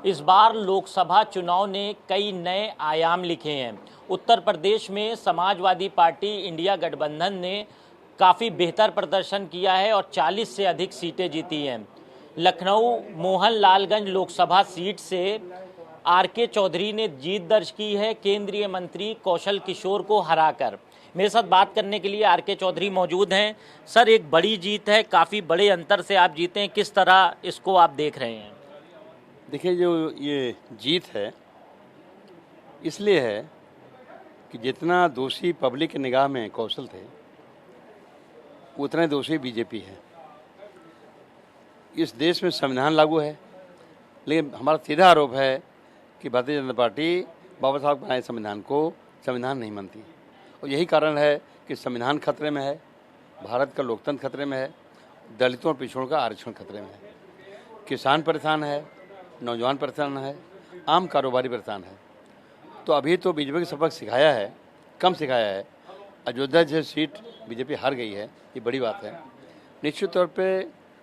इस बार लोकसभा चुनाव ने कई नए आयाम लिखे हैं। उत्तर प्रदेश में समाजवादी पार्टी इंडिया गठबंधन ने काफ़ी बेहतर प्रदर्शन किया है और 40 से अधिक सीटें जीती हैं। लखनऊ मोहनलालगंज लोकसभा सीट से आर.के. चौधरी ने जीत दर्ज की है केंद्रीय मंत्री कौशल किशोर को हराकर। मेरे साथ बात करने के लिए आर.के. चौधरी मौजूद हैं। सर, एक बड़ी जीत है, काफ़ी बड़े अंतर से आप जीते हैं, किस तरह इसको आप देख रहे हैं? देखिए, जो ये जीत है इसलिए है कि जितना दोषी पब्लिक की निगाह में कौशल थे, उतने दोषी बीजेपी है। इस देश में संविधान लागू है, लेकिन हमारा सीधा आरोप है कि भारतीय जनता पार्टी बाबा साहब बनाए संविधान को संविधान नहीं मानती, और यही कारण है कि संविधान खतरे में है, भारत का लोकतंत्र खतरे में है, दलितों और पिछड़ों का आरक्षण खतरे में है, किसान परेशान है, नौजवान परेशान है, आम कारोबारी परेशान है। तो अभी तो बीजेपी के सबक सिखाया है, कम सिखाया है। अयोध्या जैसी सीट बीजेपी हार गई है, ये बड़ी बात है। निश्चित तौर पे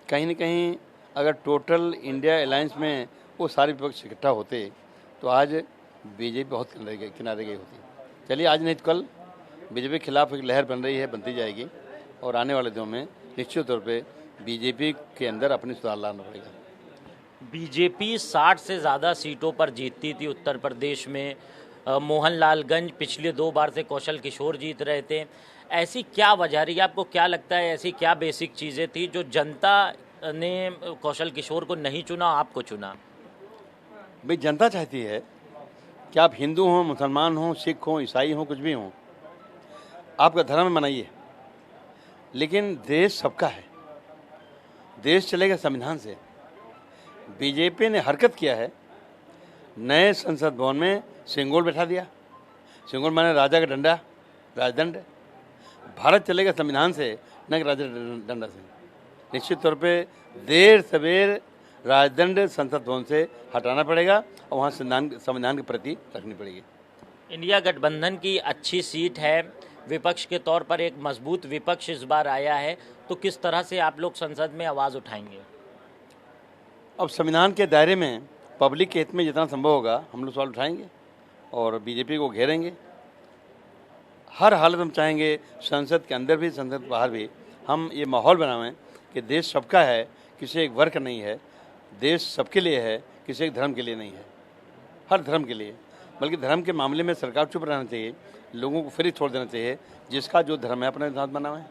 कहीं न कहीं अगर टोटल इंडिया अलायंस में वो सारे विपक्ष इकट्ठा होते तो आज बीजेपी बहुत किनारे गई होती। चलिए, आज नहीं तो कल बीजेपी के खिलाफ एक लहर बन रही है, बनती जाएगी, और आने वाले दिनों में निश्चित तौर पे बीजेपी के अंदर अपनी सुधार लाना पड़ेगा। बीजेपी 60 से ज़्यादा सीटों पर जीतती थी उत्तर प्रदेश में। मोहनलालगंज पिछले 2 बार से कौशल किशोर जीत रहे थे। ऐसी क्या वजह रही, आपको क्या लगता है, ऐसी क्या बेसिक चीज़ें थी जो जनता ने कौशल किशोर को नहीं चुना, आपको चुना? भाई, जनता चाहती है कि आप हिंदू हों, मुसलमान हों, सिख हों, ईसाई हों, कुछ भी हों, आपका धर्म मनाइए, लेकिन देश सबका है, देश चलेगा संविधान से। बीजेपी ने हरकत किया है, नए संसद भवन में सिंगोल बैठा दिया। सिंगोल माने राजा का डंडा, राजदंड। भारत चलेगा संविधान से, न कि राजा डंडा से। निश्चित तौर पे देर सवेर राजदंड संसद भवन से हटाना पड़ेगा और वहाँ संविधान के प्रति रखनी पड़ेगी। इंडिया गठबंधन की अच्छी सीट है, विपक्ष के तौर पर एक मजबूत विपक्ष इस बार आया है, तो किस तरह से आप लोग संसद में आवाज़ उठाएंगे? अब संविधान के दायरे में पब्लिक के हित में जितना संभव होगा हम लोग सवाल उठाएंगे और बीजेपी को घेरेंगे। हर हालत हम चाहेंगे, संसद के अंदर भी, संसद के बाहर भी, हम ये माहौल बनाएं कि देश सबका है, किसी एक वर्ग का नहीं है, देश सबके लिए है, किसी एक धर्म के लिए नहीं है, हर धर्म के लिए। बल्कि धर्म के मामले में सरकार चुप रहना चाहिए, लोगों को फ्री छोड़ देना चाहिए, जिसका जो धर्म है अपने साथ बनाए,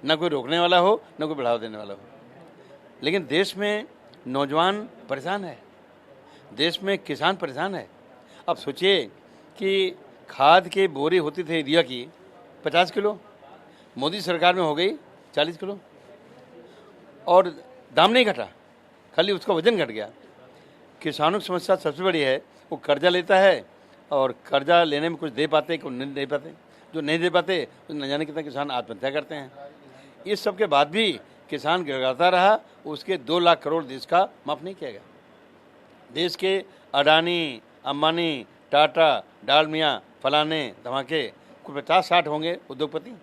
ना कोई रोकने वाला हो, ना कोई बढ़ावा देने वाला हो। लेकिन देश में नौजवान परेशान है, देश में किसान परेशान है। अब सोचिए कि खाद की बोरी होती थी यूरिया की 50 किलो, मोदी सरकार में हो गई 40 किलो, और दाम नहीं घटा, खाली उसका वजन घट गया। किसानों की समस्या सबसे बड़ी है, वो कर्जा लेता है और कर्जा लेने में कुछ दे पाते, कुछ नहीं दे पाते। जो नहीं दे पाते तो न जाने कितना किसान आत्महत्या करते हैं। इस सब के बाद भी किसान गिड़गिड़ाता रहा, उसके 2 लाख करोड़ देश का माफ़ नहीं किया गया। देश के अडानी, अंबानी, टाटा, डालमिया, फलाने धमाके, कुछ 50-60 होंगे उद्योगपति,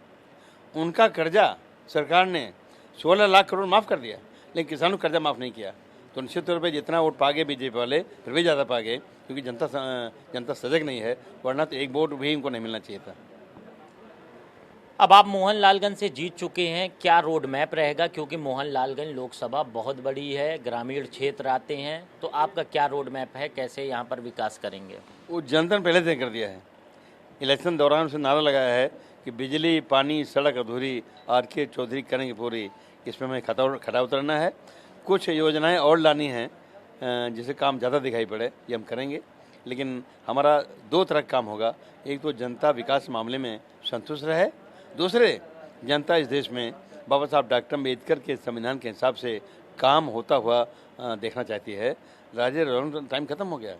उनका कर्जा सरकार ने 16 लाख करोड़ माफ़ कर दिया, लेकिन किसानों को कर्जा माफ़ नहीं किया। तो निश्चित तौर पर जितना वोट पा गए बीजेपी वाले, फिर भी ज़्यादा पा गए, क्योंकि जनता सजग नहीं है, वरना तो एक वोट भी उनको नहीं मिलना चाहिए था। अब आप मोहनलालगंज से जीत चुके हैं, क्या रोड मैप रहेगा? क्योंकि मोहनलालगंज लोकसभा बहुत बड़ी है, ग्रामीण क्षेत्र आते हैं, तो आपका क्या रोड मैप है, कैसे यहाँ पर विकास करेंगे? वो जनता ने पहले तय कर दिया है। इलेक्शन दौरान उसे नारा लगाया है कि बिजली, पानी, सड़क अधूरी, आर.के. चौधरी करेंगे पूरी। इसमें हमें खड़ा उतरना है, कुछ योजनाएं और लानी हैं जिसे काम ज़्यादा दिखाई पड़े, ये हम करेंगे। लेकिन हमारा 2 तरह का काम होगा, एक तो जनता विकास मामले में संतुष्ट रहे, दूसरे जनता इस देश में बाबा साहब डॉक्टर अम्बेडकर के संविधान के हिसाब से काम होता हुआ देखना चाहती है। राजे टाइम खत्म हो गया,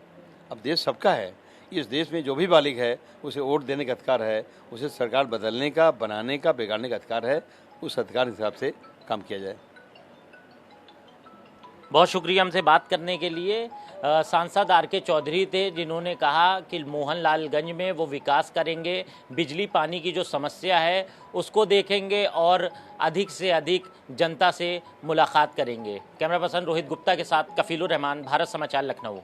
अब देश सबका है। इस देश में जो भी बालिग है उसे वोट देने का अधिकार है, उसे सरकार बदलने का, बनाने का, बिगाड़ने का अधिकार है। उस अधिकार के हिसाब से काम किया जाए। बहुत शुक्रिया हमसे बात करने के लिए। सांसद आर.के. चौधरी थे, जिन्होंने कहा कि मोहनलालगंज में वो विकास करेंगे, बिजली पानी की जो समस्या है उसको देखेंगे और अधिक से अधिक जनता से मुलाकात करेंगे। कैमरा पर्सन रोहित गुप्ता के साथ कफीलुर रहमान, भारत समाचार, लखनऊ।